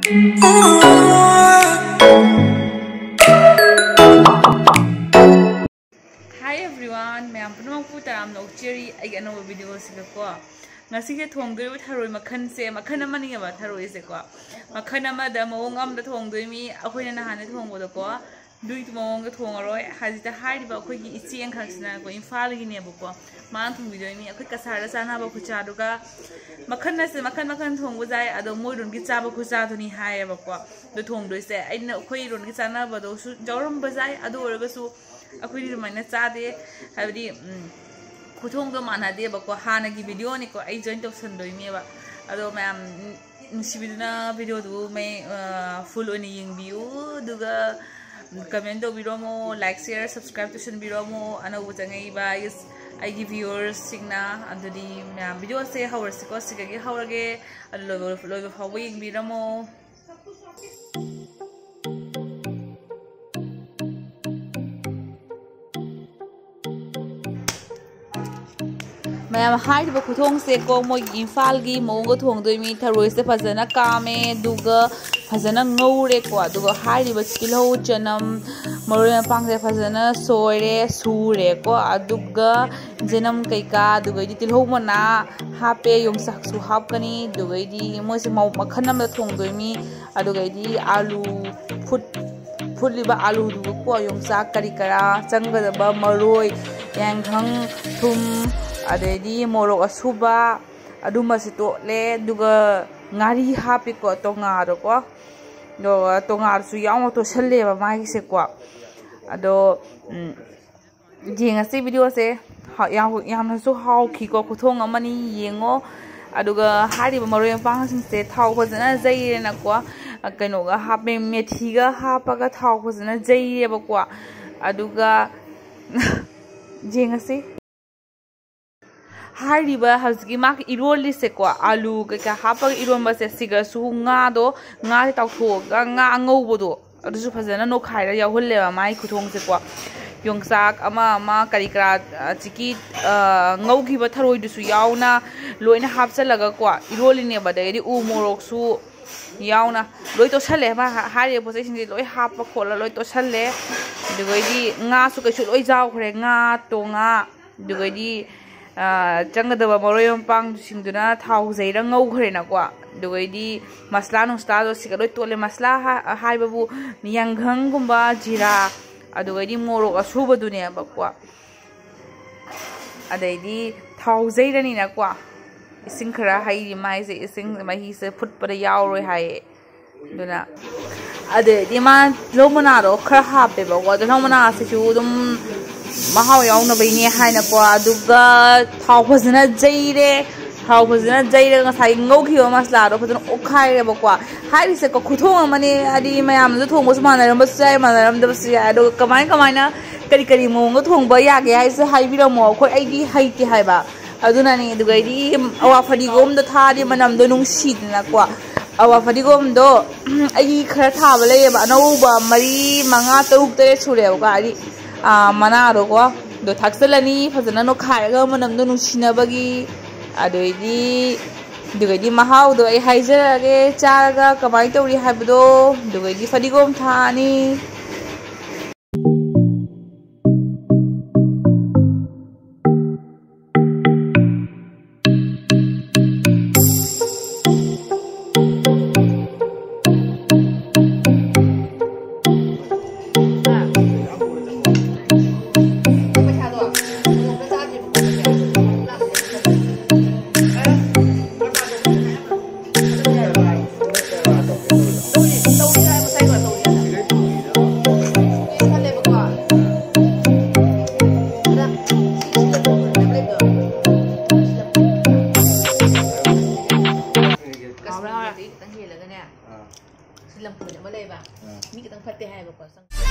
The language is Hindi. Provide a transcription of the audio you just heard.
Hi everyone, मैं आपको पुताराम नौचेरी एक अनोवा वीडियो से को ngasi ke thongdoi tharoi makhan se makhan amani ba tharoi se ko makhan amada mawong amda thongdoi mi akhoi na hane thongbo ko duit mawong ga thongaroi hajita haidi ba akhoi gi ichi ang khangsina ko Imphal gi ne ko man thong bidoi mi akhoi kasara sana ba khucha duga makhan na se makhan thongbo jai ado moi run gi cha ba khucha thoni hai ba ko do thongdoi se aina akhoi run gi sana ba do su jawram ba jai ado orga su akhoi ri mai na cha de habdi khuthong do mana de ba ko hana gi video ni ko ai join to sandoi me ba ado ma'am nusibiduna video du me full oni ying view duga comment do biromo like share subscribe to shan biromo ana ujangai ba is ai gi viewers signa andudi ma'am video se hawar se ko sigage hawrage lo hawo ying biromo मैं हाइट खुथों से को मोई इम्फाल की मौंग थोंदोई मी थरोई से फजना कामे दुगा फजना ngौरे को दुगा हाइट तिलौ चनम मरोय पांग से फजना सोयरे सूरे को दुगा जनम कैका दुगा तिलौ मना हापे योंसाक सु हापकनी दुगा मोय से मौ मखन नम थोंदोई मी दुगा आलू फुटलिबा आलू दुगा को योंसाक करी करा चंगदबा मरोय यांगखंग थुम अदेदी मोरक असुबा अदुमा से तोले दुगा ngari hapi ko tongaro ko do tongar su yaw to selle ba mai se ko ado jinga se video se yam na su haw ki ko khuthong amani yengo aduga hari ba maroy pang sin se thaw phajana jaire na ko kaino ga hape methi ga hapa ga thaw phajana jaire ba ko aduga jinga se हारिबा हजगी माक इरोली से को आलू का हापग इरोंबा से सिगा सु nga do nga ताउथो गा nga ngौबो अदुसु फजना नो खाइरा याहुल्ले माई खुथोंग से को योंगसाक अमा करिकरा चिकी ngौगिबा थरोइ दुसु यावना लोइना हापचलगा को इरोली ने बदगि उ मोरक सु यावना लोइ तो छले मा हारि पोसे सिंदि लोइ हाप खोला लोइ तो छले दुगैदि nga सु कैसु लोइ जाव खरे nga तो nga दुगैदि चंगदबा मरोयम पांग सिंगदुना थाव जैरा ngौखरेना को दुगैदि मसला नुस्ता दो सिगा लोइ तोले मसला हाइबाबु यांगखंग गुंबा जीरा अदुगैदि मोरक असुबा दुने बको अदैदि थाव जैरानी ना को इसिंग खरा हाइरि माइ से इसिंग मही से फुटपदा यावरोय हाय दुना अदैदि मा लोमना रो खरा हापे बको लोमना से दुम महाव यावना बैनी हाइना को अदुगा थाव फजना जैरे ngасai ngौखियो मसला रो फजना ओखाइरे बको हाइरि से को खुथों अमने आदि मयाम जो थोंबो समानरम बसै मानरम दबसि आदो कमाइना करी मोंग थोंबा यागे हाइसे हाइबिरमो खो आइदि हाइति हाइबा अदुनानि दुगैदि अवा फडिगोम द थादि मनम दो नुंगसिदना को अवा फडिगोम दो आइ खरा थाबा लेबा अनौबा मरी मंगा तरुक तरे सुरेबा गारि मना रो को दो थाक्सलनी फजना नो खायगा मनम दो नुंसिनबगी अदोइदि दुगैदि महाव दो आई हाइजरगे चारगा कमाइ तौरि हाइबदो दुगैदि फडिगोम थानी Silang punya malay ba? Ni kitang pati hay ba ko.